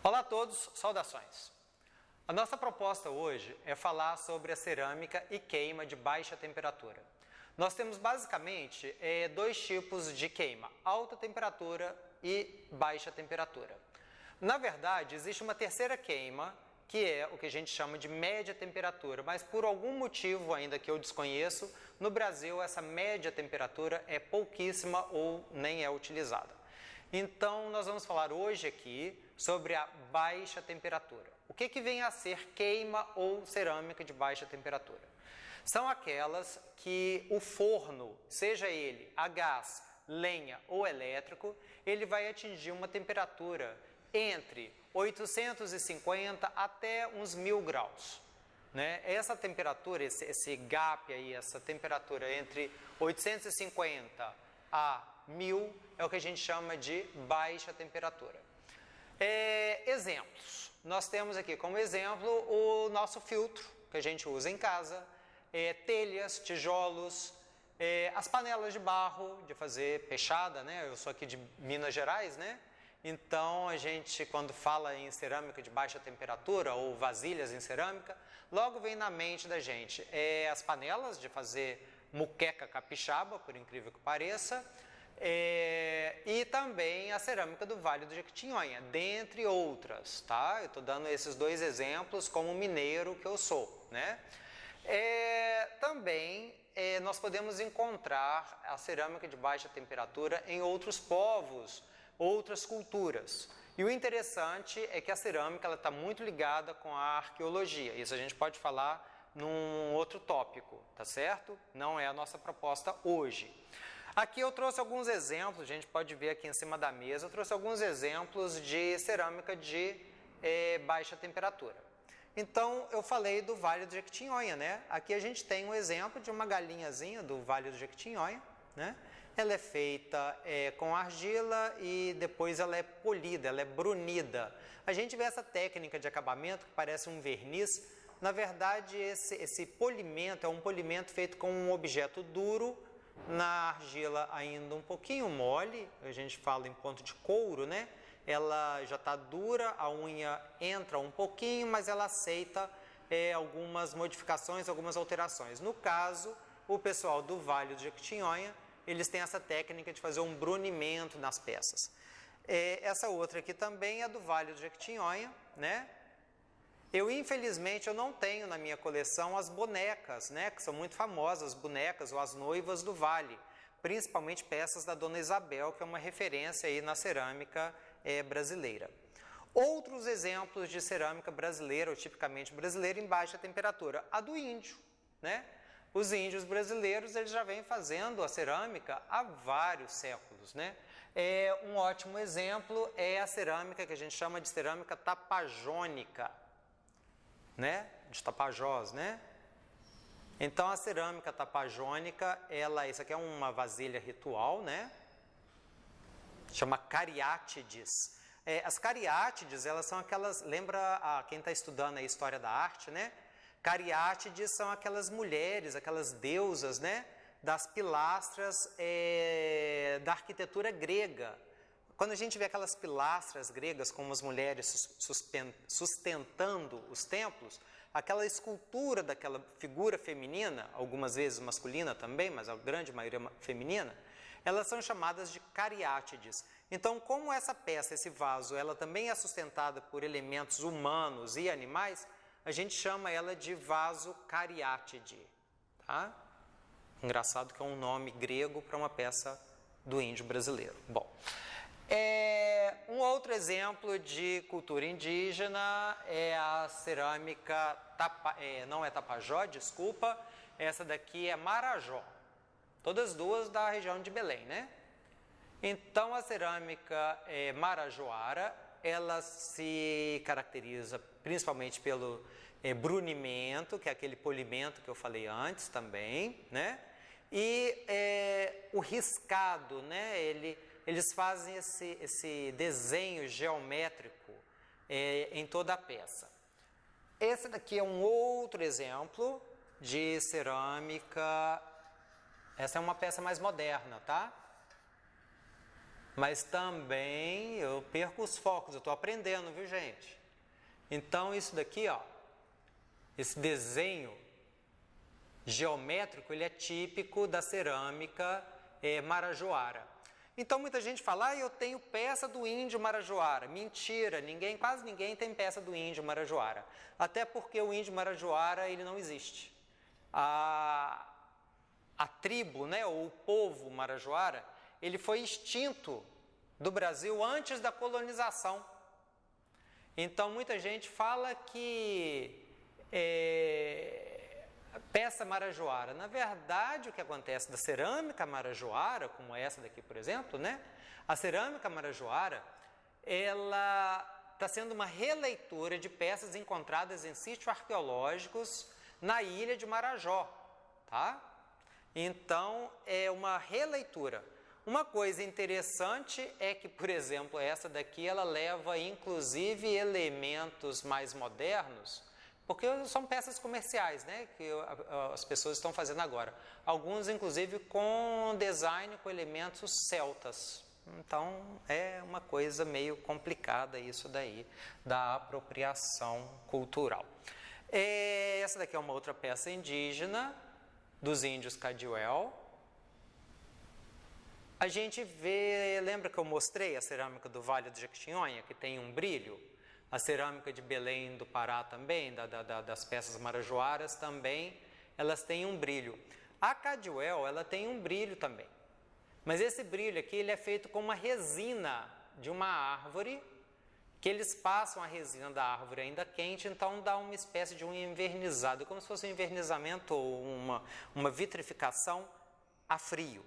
Olá a todos, saudações! A nossa proposta hoje é falar sobre a cerâmica e queima de baixa temperatura. Nós temos basicamente dois tipos de queima, alta temperatura e baixa temperatura. Na verdade, existe uma terceira queima, que é o que a gente chama de média temperatura, mas por algum motivo ainda que eu desconheço, no Brasil essa média temperatura é pouquíssima ou nem é utilizada. Então, nós vamos falar hoje aqui sobre a baixa temperatura. O que vem a ser queima ou cerâmica de baixa temperatura? São aquelas que o forno, seja ele a gás, lenha ou elétrico, ele vai atingir uma temperatura entre 850 até uns 1000 graus. Né? Essa temperatura, esse gap aí, essa temperatura entre 850 a 1000 é o que a gente chama de baixa temperatura. Exemplos. Nós temos aqui como exemplo o nosso filtro que a gente usa em casa, telhas, tijolos, as panelas de barro de fazer peixada, né? Eu sou aqui de Minas Gerais, né? Então a gente, quando fala em cerâmica de baixa temperatura ou vasilhas em cerâmica, logo vem na mente da gente as panelas de fazer muqueca capixaba, por incrível que pareça, e também a cerâmica do Vale do Jequitinhonha, dentre outras, tá? Eu estou dando esses dois exemplos como mineiro que eu sou, né? Também nós podemos encontrar a cerâmica de baixa temperatura em outros povos, outras culturas. E o interessante é que a cerâmica está muito ligada com a arqueologia. Isso a gente pode falar num outro tópico, tá certo? Não é a nossa proposta hoje. Aqui eu trouxe alguns exemplos, a gente pode ver aqui em cima da mesa, eu trouxe alguns exemplos de cerâmica de baixa temperatura. Então, eu falei do Vale do Jequitinhonha, né? Aqui a gente tem um exemplo de uma galinhazinha do Vale do Jequitinhonha, né? Ela é feita com argila e depois ela é polida, ela é brunida. A gente vê essa técnica de acabamento que parece um verniz. Na verdade, esse polimento é um polimento feito com um objeto duro, na argila ainda um pouquinho mole, a gente fala em ponto de couro, né? Ela já está dura, a unha entra um pouquinho, mas ela aceita algumas modificações, algumas alterações. No caso, o pessoal do Vale do Jequitinhonha, eles têm essa técnica de fazer um brunimento nas peças. Essa outra aqui também é do Vale do Jequitinhonha, né? Infelizmente, eu não tenho na minha coleção as bonecas, né? Que são muito famosas, as bonecas ou as noivas do Vale. Principalmente peças da Dona Isabel, que é uma referência aí na cerâmica brasileira. Outros exemplos de cerâmica brasileira, ou tipicamente brasileira, em baixa temperatura. A do índio, né? Os índios brasileiros, eles já vêm fazendo a cerâmica há vários séculos, né? Um ótimo exemplo é a cerâmica que a gente chama de cerâmica tapajônica, né? De Tapajós, né? Então, a cerâmica tapajônica, isso aqui é uma vasilha ritual, né? Chama cariátides. As cariátides, elas são aquelas, lembra quem está estudando a história da arte, né? Cariátides são aquelas mulheres, aquelas deusas, né? Das pilastras da arquitetura grega. Quando a gente vê aquelas pilastras gregas com as mulheres sustentando os templos, aquela escultura daquela figura feminina, algumas vezes masculina também, mas a grande maioria feminina, elas são chamadas de cariátides. Então, como essa peça, esse vaso, ela também é sustentada por elementos humanos e animais, a gente chama ela de vaso cariátide. Tá? Engraçado que é um nome grego para uma peça do índio brasileiro. Bom, um outro exemplo de cultura indígena é a cerâmica, não é Tapajó, desculpa, essa daqui é Marajó, todas duas da região de Belém, né? Então a cerâmica marajoara, ela se caracteriza principalmente pelo brunimento, que é aquele polimento que eu falei antes também, né? E o riscado, né? Eles fazem esse desenho geométrico em toda a peça. Esse daqui é um outro exemplo de cerâmica. Essa é uma peça mais moderna, tá? mas também eu perco os focos, eu estou aprendendo, viu, gente? Então, isso daqui, ó, esse desenho geométrico, ele é típico da cerâmica marajoara. Então, muita gente fala, eu tenho peça do índio marajoara. Mentira, quase ninguém tem peça do índio marajoara. Até porque o índio marajoara, ele não existe. A tribo, né, ou o povo marajoara, ele foi extinto do Brasil antes da colonização. Então, muita gente fala que peça marajoara. Na verdade, o que acontece da cerâmica marajoara, como essa daqui, por exemplo, né? A cerâmica marajoara, ela está sendo uma releitura de peças encontradas em sítios arqueológicos na ilha de Marajó, tá? Então, é uma releitura. Uma coisa interessante é que, por exemplo, essa daqui, ela leva, inclusive, elementos mais modernos, porque são peças comerciais, né, que as pessoas estão fazendo agora. Alguns, inclusive, com design com elementos celtas. Então, é uma coisa meio complicada isso daí, da apropriação cultural. Essa daqui é uma outra peça indígena, dos índios Cadiuel. A gente vê, lembra que eu mostrei a cerâmica do Vale do Jequitinhonha, que tem um brilho? A cerâmica de Belém do Pará também, das peças marajoaras também, elas têm um brilho. A Cadiuel, ela tem um brilho também. Mas esse brilho aqui, ele é feito com uma resina de uma árvore, que eles passam a resina da árvore ainda quente, então dá uma espécie de um envernizado, como se fosse um envernizamento ou uma vitrificação a frio,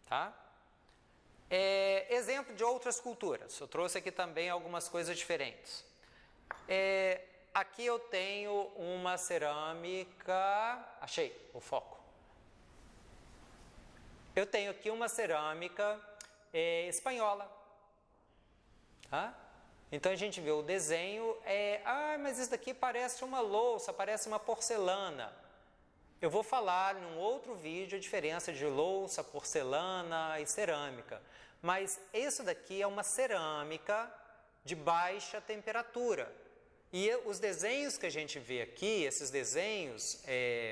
tá? Exemplo de outras culturas. Eu trouxe aqui também algumas coisas diferentes. Aqui eu tenho uma cerâmica... Achei o foco. Eu tenho aqui uma cerâmica espanhola. Tá? Então a gente vê o desenho, mas isso daqui parece uma louça, parece uma porcelana. Eu vou falar num outro vídeo a diferença de louça, porcelana e cerâmica. Mas isso daqui é uma cerâmica de baixa temperatura. E os desenhos que a gente vê aqui, esses desenhos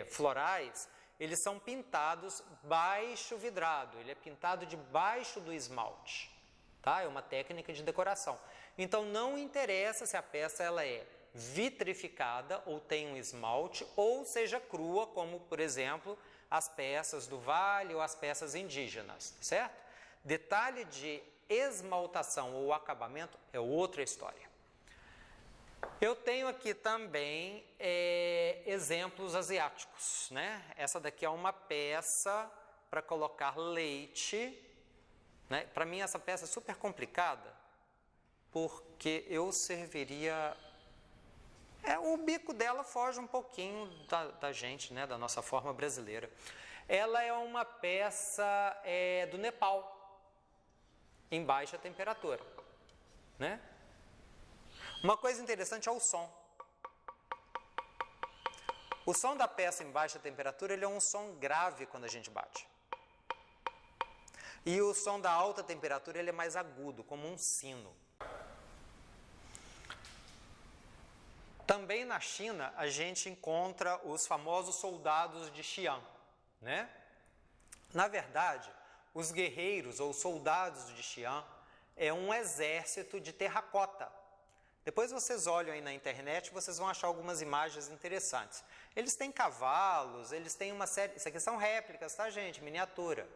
florais, eles são pintados baixo vidrado, ele é pintado debaixo do esmalte. Tá? É uma técnica de decoração. Então não interessa se a peça ela é vitrificada ou tem um esmalte ou seja crua, como por exemplo as peças do Vale ou as peças indígenas, certo? Detalhe de esmaltação ou acabamento é outra história. Eu tenho aqui também exemplos asiáticos, né? Essa daqui é uma peça para colocar leite, né? Para mim essa peça é super complicada, porque eu serviria... o bico dela foge um pouquinho da gente, né? Da nossa forma brasileira. Ela é uma peça do Nepal, em baixa temperatura, né? Uma coisa interessante é o som. O som da peça em baixa temperatura ele é um som grave quando a gente bate. E o som da alta temperatura ele é mais agudo, como um sino. Também na China a gente encontra os famosos soldados de Xi'an, né? Na verdade, os guerreiros ou soldados de Xi'an é um exército de terracota. Depois vocês olham aí na internet, vocês vão achar algumas imagens interessantes. Eles têm cavalos, eles têm uma série... Isso aqui são réplicas, tá, gente? Miniatura.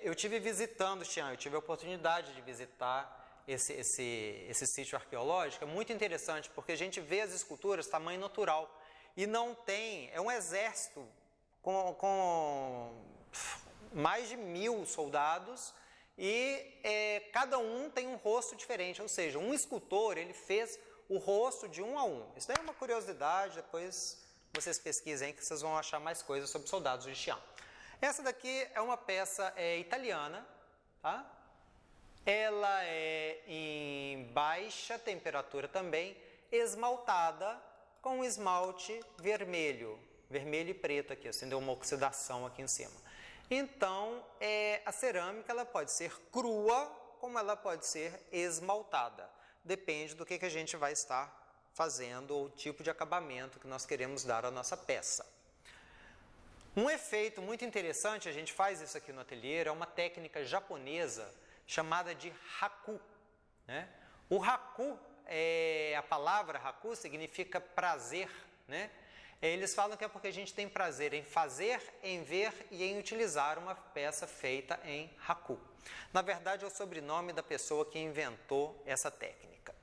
Eu tive visitando Xi'an, eu tive a oportunidade de visitar esse sítio arqueológico. É muito interessante, porque a gente vê as esculturas tamanho natural. E não tem... É um exército com mais de 1000 soldados... E cada um tem um rosto diferente, ou seja, um escultor ele fez o rosto de um a um. Isso daí é uma curiosidade, depois vocês pesquisem que vocês vão achar mais coisas sobre soldados de Xi'an. Essa daqui é uma peça italiana, tá? Ela é em baixa temperatura também, esmaltada com esmalte vermelho, vermelho e preto aqui, assim, deu uma oxidação aqui em cima. Então, a cerâmica ela pode ser crua, como ela pode ser esmaltada. Depende do que a gente vai estar fazendo ou o tipo de acabamento que nós queremos dar à nossa peça. Um efeito muito interessante, a gente faz isso aqui no ateliê, é uma técnica japonesa chamada de haku, né? O haku, a palavra haku significa prazer, né? Eles falam que é porque a gente tem prazer em fazer, em ver e em utilizar uma peça feita em haku. Na verdade, é o sobrenome da pessoa que inventou essa técnica.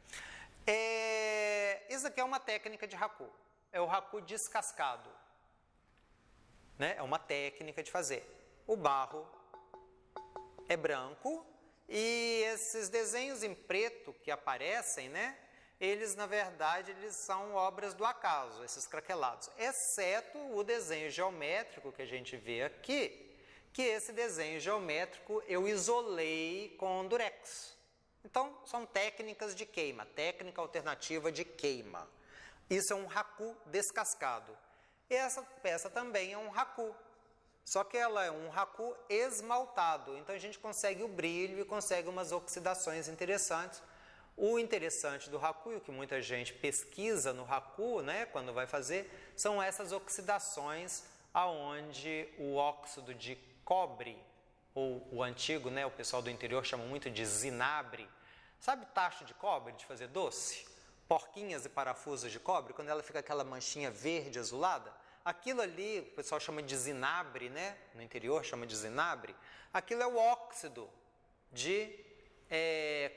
Isso aqui é uma técnica de haku, é o haku descascado, né? É uma técnica de fazer. O barro é branco e esses desenhos em preto que aparecem, né? Eles, na verdade, eles são obras do acaso, esses craquelados, exceto o desenho geométrico que a gente vê aqui, que esse desenho geométrico eu isolei com durex. Então, são técnicas de queima, técnica alternativa de queima. Isso é um haku descascado. E essa peça também é um haku, só que ela é um haku esmaltado, então a gente consegue o brilho e consegue umas oxidações interessantes. O interessante do haku, e o que muita gente pesquisa no haku, né, quando vai fazer, são essas oxidações aonde o óxido de cobre, ou o antigo, né, o pessoal do interior chama muito de zinabre. Sabe tacho de cobre de fazer doce? Porquinhas e parafusos de cobre, quando ela fica aquela manchinha verde azulada? Aquilo ali, o pessoal chama de zinabre, né, no interior chama de zinabre. Aquilo é o óxido de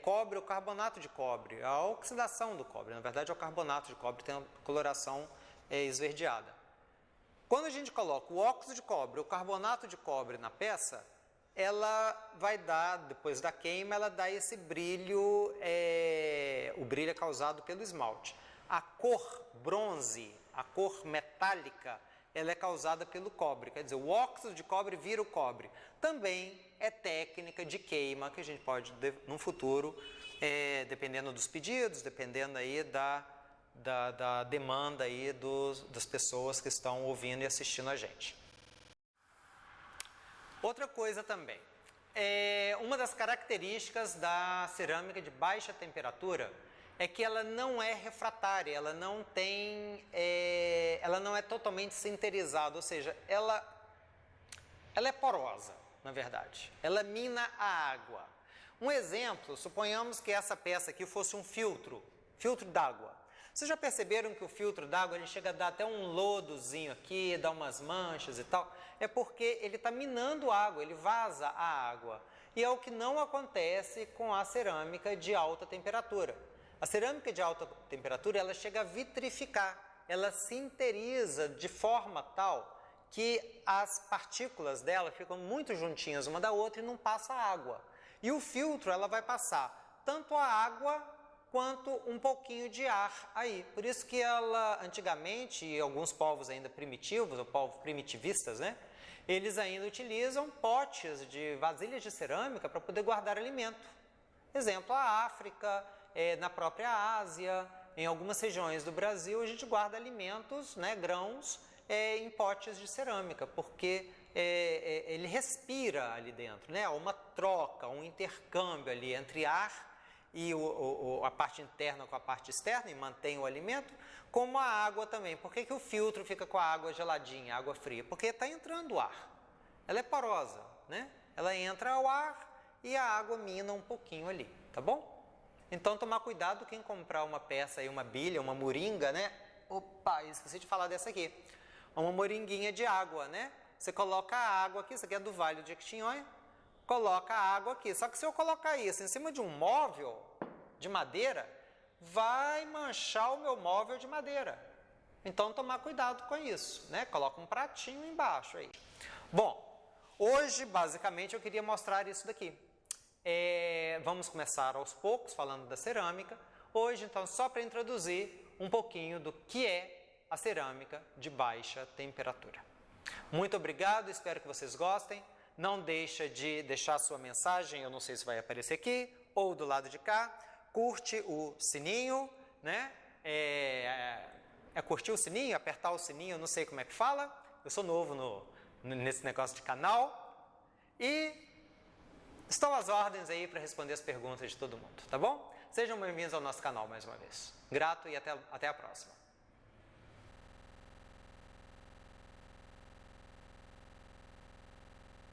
cobre ou carbonato de cobre, a oxidação do cobre, na verdade é o carbonato de cobre, tem a coloração esverdeada. Quando a gente coloca o óxido de cobre ou carbonato de cobre na peça, ela vai dar, depois da queima, ela dá esse brilho, o brilho é causado pelo esmalte. A cor bronze, a cor metálica, ela é causada pelo cobre, quer dizer, o óxido de cobre vira o cobre. Também é técnica de queima que a gente pode, no futuro, dependendo dos pedidos, dependendo aí da demanda aí das pessoas que estão ouvindo e assistindo a gente. Outra coisa também, uma das características da cerâmica de baixa temperatura é que ela não é refratária, ela não é totalmente sinterizada, ou seja, ela é porosa, na verdade, ela mina a água. Um exemplo, suponhamos que essa peça aqui fosse um filtro d'água. Vocês já perceberam que o filtro d'água ele chega a dar até um lodozinho aqui, dá umas manchas e tal? É porque ele está minando água, ele vaza a água. E é o que não acontece com a cerâmica de alta temperatura. A cerâmica de alta temperatura, ela chega a vitrificar, ela sinteriza de forma tal que as partículas dela ficam muito juntinhas uma da outra e não passa água. E o filtro, ela vai passar tanto a água quanto um pouquinho de ar aí. Por isso que ela, antigamente, e alguns povos ainda primitivos, ou povos primitivistas, né? Eles ainda utilizam potes de vasilhas de cerâmica para poder guardar alimento. Exemplo, a África, na própria Ásia, em algumas regiões do Brasil, a gente guarda alimentos, né, grãos, em potes de cerâmica, porque ele respira ali dentro, né? Há uma troca, um intercâmbio ali entre ar e a parte interna com a parte externa e mantém o alimento, como a água também. Por que o filtro fica com a água geladinha, água fria? Porque está entrando ar. Ela é porosa, né? Ela entra ao ar e a água mina um pouquinho ali, tá bom? Então, tomar cuidado quem comprar uma peça aí, uma bilha, uma moringa, né? Opa, esqueci de falar dessa aqui. Uma moringuinha de água, né? Você coloca a água aqui, isso aqui é do Vale do Jequitinhonha, coloca a água aqui. Só que se eu colocar isso em cima de um móvel de madeira, vai manchar o meu móvel de madeira. Então, tomar cuidado com isso, né? Coloca um pratinho embaixo aí. Bom, hoje, basicamente, eu queria mostrar isso daqui. Vamos começar aos poucos, falando da cerâmica. Hoje, então, só para introduzir um pouquinho do que é a cerâmica de baixa temperatura. Muito obrigado, espero que vocês gostem. Não deixa de deixar sua mensagem, eu não sei se vai aparecer aqui, ou do lado de cá. Curte o sininho, né? Curtir o sininho, apertar o sininho, eu não sei como é que fala. Eu sou novo nesse negócio de canal. E estou às ordens aí para responder as perguntas de todo mundo, tá bom? Sejam bem-vindos ao nosso canal mais uma vez. Grato e até a próxima.